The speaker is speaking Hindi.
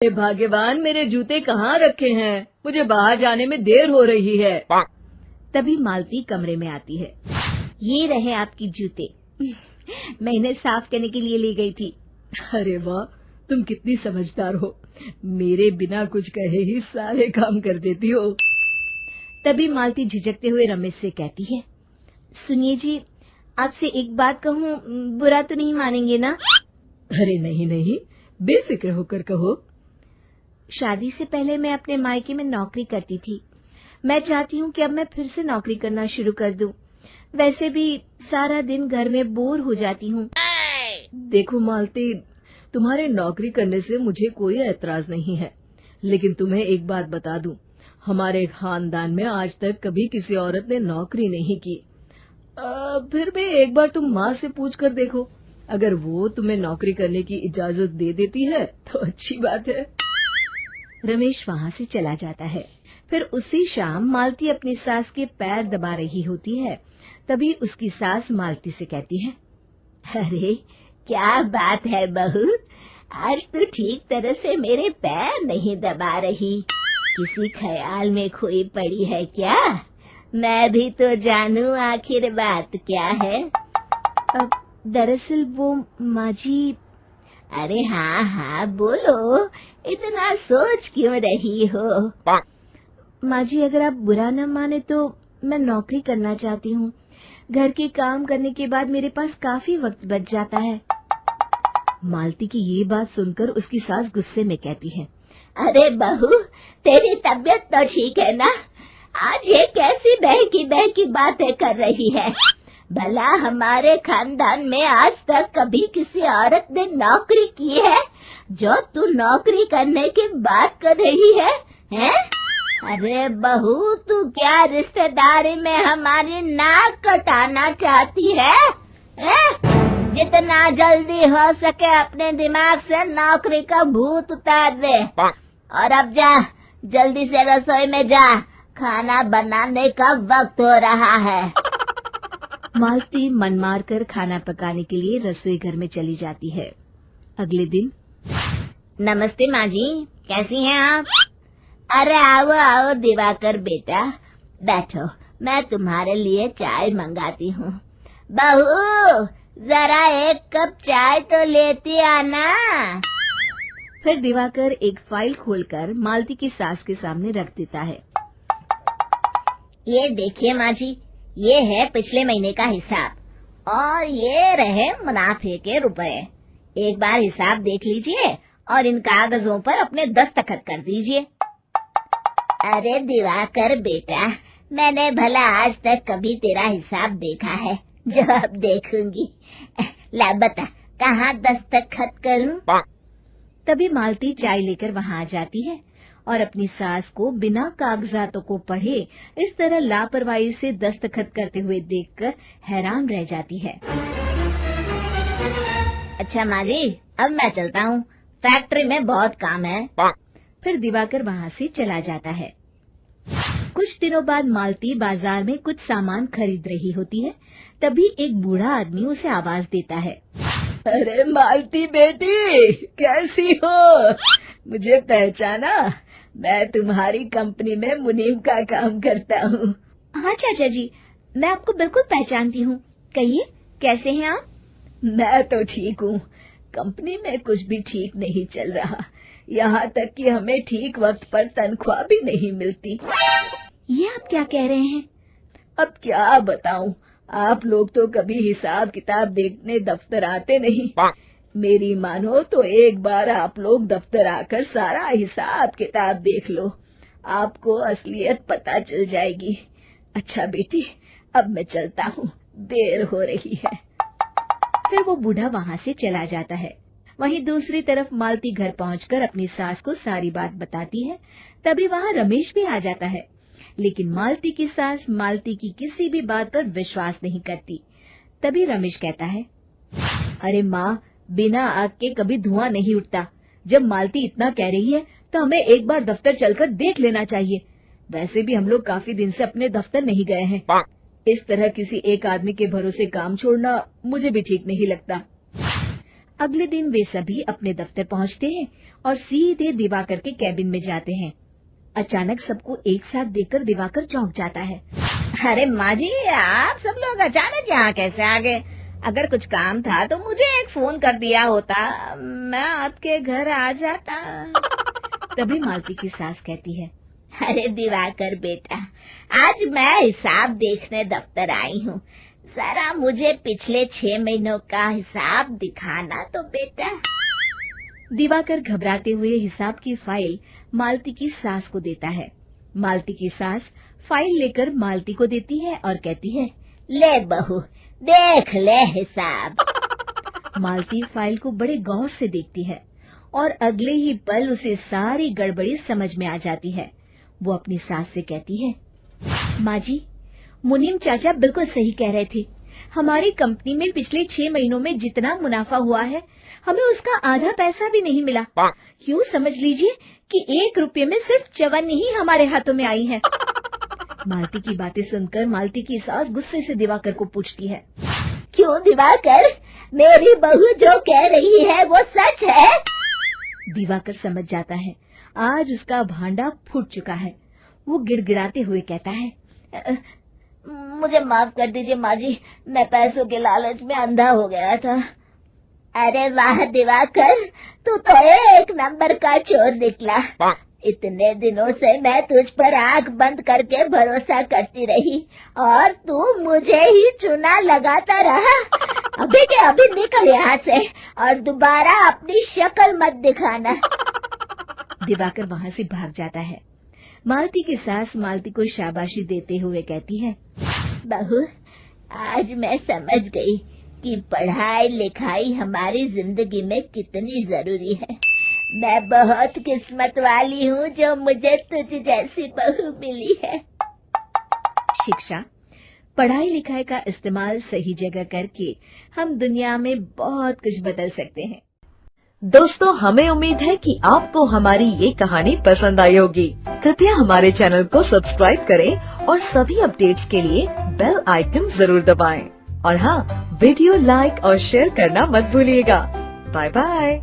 हे भाग्यवान, मेरे जूते कहाँ रखे हैं? मुझे बाहर जाने में देर हो रही है। तभी मालती कमरे में आती है। ये रहे आपकी जूते। मैं इन्हें साफ करने के लिए ले गई थी। अरे वाह, तुम कितनी समझदार हो। मेरे बिना कुछ कहे ही सारे काम कर देती हो। तभी मालती झिझकते हुए रमेश से कहती है, सुनिए जी, आपसे एक बात कहूँ, बुरा तो नहीं मानेंगे ना? अरे नहीं नहीं, बेफिक्र होकर कहो। शादी से पहले मैं अपने मायके में नौकरी करती थी। मैं चाहती हूँ कि अब मैं फिर से नौकरी करना शुरू कर दूं। वैसे भी सारा दिन घर में बोर हो जाती हूँ। देखो मालती, तुम्हारे नौकरी करने से मुझे कोई ऐतराज नहीं है, लेकिन तुम्हें एक बात बता दूं, हमारे खानदान में आज तक कभी किसी औरत ने नौकरी नहीं की। फिर भी एक बार तुम माँ से पूछ कर देखो, अगर वो तुम्हें नौकरी करने की इजाजत दे देती है तो अच्छी बात है। रमेश वहाँ से चला जाता है। फिर उसी शाम मालती अपनी सास के पैर दबा रही होती है। तभी उसकी सास मालती से कहती है, अरे क्या बात है बहू, आज तो ठीक तरह से मेरे पैर नहीं दबा रही। किसी ख्याल में खोई पड़ी है क्या? मैं भी तो जानूं आखिर बात क्या है। दरअसल वो माँ जी। अरे हाँ हाँ बोलो, इतना सोच क्यों रही हो? माँ जी, अगर आप बुरा न माने तो मैं नौकरी करना चाहती हूँ। घर के काम करने के बाद मेरे पास काफी वक्त बच जाता है। मालती की ये बात सुनकर उसकी सास गुस्से में कहती है, अरे बहू, तेरी तबीयत तो ठीक है ना? आज ये कैसी बहकी बातें कर रही है? भला हमारे खानदान में आज तक कभी किसी औरत ने नौकरी की है जो तू नौकरी करने की बात कर रही है, हैं? अरे बहू, तू क्या रिश्तेदारी में हमारी नाक कटाना चाहती है? जितना जल्दी हो सके अपने दिमाग से नौकरी का भूत उतार दे। और अब जा, जल्दी से रसोई में जा, खाना बनाने का वक्त हो रहा है। मालती मन मार कर खाना पकाने के लिए रसोई घर में चली जाती है। अगले दिन, नमस्ते माँ जी, कैसी हैं आप? अरे आओ आओ दिवाकर बेटा, बैठो, मैं तुम्हारे लिए चाय मंगाती हूँ। बहू, जरा एक कप चाय तो लेती आना। फिर दिवाकर एक फाइल खोलकर मालती की सास के सामने रख देता है। ये देखिए माँ जी, ये है पिछले महीने का हिसाब और ये रहे मुनाफे के रुपए। एक बार हिसाब देख लीजिए और इन कागजों पर अपने दस्तखत कर दीजिए। अरे दिवाकर बेटा, मैंने भला आज तक कभी तेरा हिसाब देखा है जो अब देखूंगी? ला बता, कहाँ दस्तखत करूं? तभी मालती चाय लेकर वहाँ आ जाती है और अपनी सास को बिना कागजातों को पढ़े इस तरह लापरवाही से दस्तखत करते हुए देखकर हैरान रह जाती है। अच्छा माँ जी, अब मैं चलता हूँ, फैक्ट्री में बहुत काम है। फिर दिवाकर वहाँ से चला जाता है। कुछ दिनों बाद मालती बाजार में कुछ सामान खरीद रही होती है। तभी एक बूढ़ा आदमी उसे आवाज देता है, अरे मालती बेटी, कैसी हो? मुझे पहचाना? मैं तुम्हारी कंपनी में मुनीम का काम करता हूँ। हाँ चाचा जी, मैं आपको बिल्कुल पहचानती हूँ। कहिए, कैसे हैं आप? मैं तो ठीक हूँ। कंपनी में कुछ भी ठीक नहीं चल रहा, यहाँ तक कि हमें ठीक वक्त पर तनख्वाह भी नहीं मिलती। ये आप क्या कह रहे हैं? अब क्या बताऊँ, आप लोग तो कभी हिसाब किताब देखने दफ्तर आते नहीं। मेरी मानो तो एक बार आप लोग दफ्तर आकर सारा हिसाब किताब देख लो, आपको असलियत पता चल जाएगी। अच्छा बेटी, अब मैं चलता हूँ, देर हो रही है। फिर वो बूढ़ा वहाँ से चला जाता है। वहीं दूसरी तरफ मालती घर पहुंचकर अपनी सास को सारी बात बताती है। तभी वहाँ रमेश भी आ जाता है, लेकिन मालती की सास मालती की किसी भी बात पर विश्वास नहीं करती। तभी रमेश कहता है, अरे माँ, बिना आग के कभी धुआं नहीं उठता। जब मालती इतना कह रही है तो हमें एक बार दफ्तर चलकर देख लेना चाहिए। वैसे भी हम लोग काफी दिन से अपने दफ्तर नहीं गए हैं। इस तरह किसी एक आदमी के भरोसे काम छोड़ना मुझे भी ठीक नहीं लगता। अगले दिन वे सभी अपने दफ्तर पहुंचते हैं और सीधे दिवाकर के कैबिन में जाते हैं। अचानक सबको एक साथ देखकर दिवाकर चौंक जाता है। अरे माँ जी, आप सब लोग अचानक यहाँ कैसे आ गए? अगर कुछ काम था तो मुझे एक फोन कर दिया होता, मैं आपके घर आ जाता। तभी मालती की सास कहती है, अरे दिवाकर बेटा, आज मैं हिसाब देखने दफ्तर आई हूँ, जरा मुझे पिछले 6 महीनों का हिसाब दिखाना तो बेटा। दिवाकर घबराते हुए हिसाब की फाइल मालती की सास को देता है। मालती की सास फाइल लेकर मालती को देती है और कहती है, ले बहू, देख ले हिसाब। मालती फाइल को बड़े गौर से देखती है और अगले ही पल उसे सारी गड़बड़ी समझ में आ जाती है। वो अपनी सास से कहती है, माँ जी, मुनीम चाचा बिल्कुल सही कह रहे थे। हमारी कंपनी में पिछले 6 महीनों में जितना मुनाफा हुआ है, हमें उसका आधा पैसा भी नहीं मिला। यूँ समझ लीजिए कि 1 रुपये में सिर्फ चवन्नी ही हमारे हाथों में आई है। मालती की बातें सुनकर मालती की सास गुस्से से दिवाकर को पूछती है, क्यों दिवाकर, मेरी बहू जो कह रही है वो सच है? दिवाकर समझ जाता है आज उसका भांडा फूट चुका है। वो गिड़गिड़ाते हुए कहता है, मुझे माफ कर दीजिए माँ जी, मैं पैसों के लालच में अंधा हो गया था। अरे वाह दिवाकर, तू तो एक नंबर का चोर निकला। इतने दिनों से मैं तुझ पर आंख बंद करके भरोसा करती रही और तू मुझे ही चुना लगाता रहा। अभी के अभी निकल यहाँ से और दोबारा अपनी शक्ल मत दिखाना। दिवाकर वहाँ से भाग जाता है। मालती की सास मालती को शाबाशी देते हुए कहती है, बहू, आज मैं समझ गई कि पढ़ाई लिखाई हमारी जिंदगी में कितनी जरूरी है। मैं बहुत किस्मत वाली हूँ जो मुझे तुझ जैसी बहू मिली है। शिक्षा, पढ़ाई लिखाई का इस्तेमाल सही जगह करके हम दुनिया में बहुत कुछ बदल सकते हैं। दोस्तों, हमें उम्मीद है कि आपको हमारी ये कहानी पसंद आई होगी। कृपया हमारे चैनल को सब्सक्राइब करें और सभी अपडेट्स के लिए बेल आइकन जरूर दबाएं। और हाँ, वीडियो लाइक और शेयर करना मत भूलिएगा। Bye bye.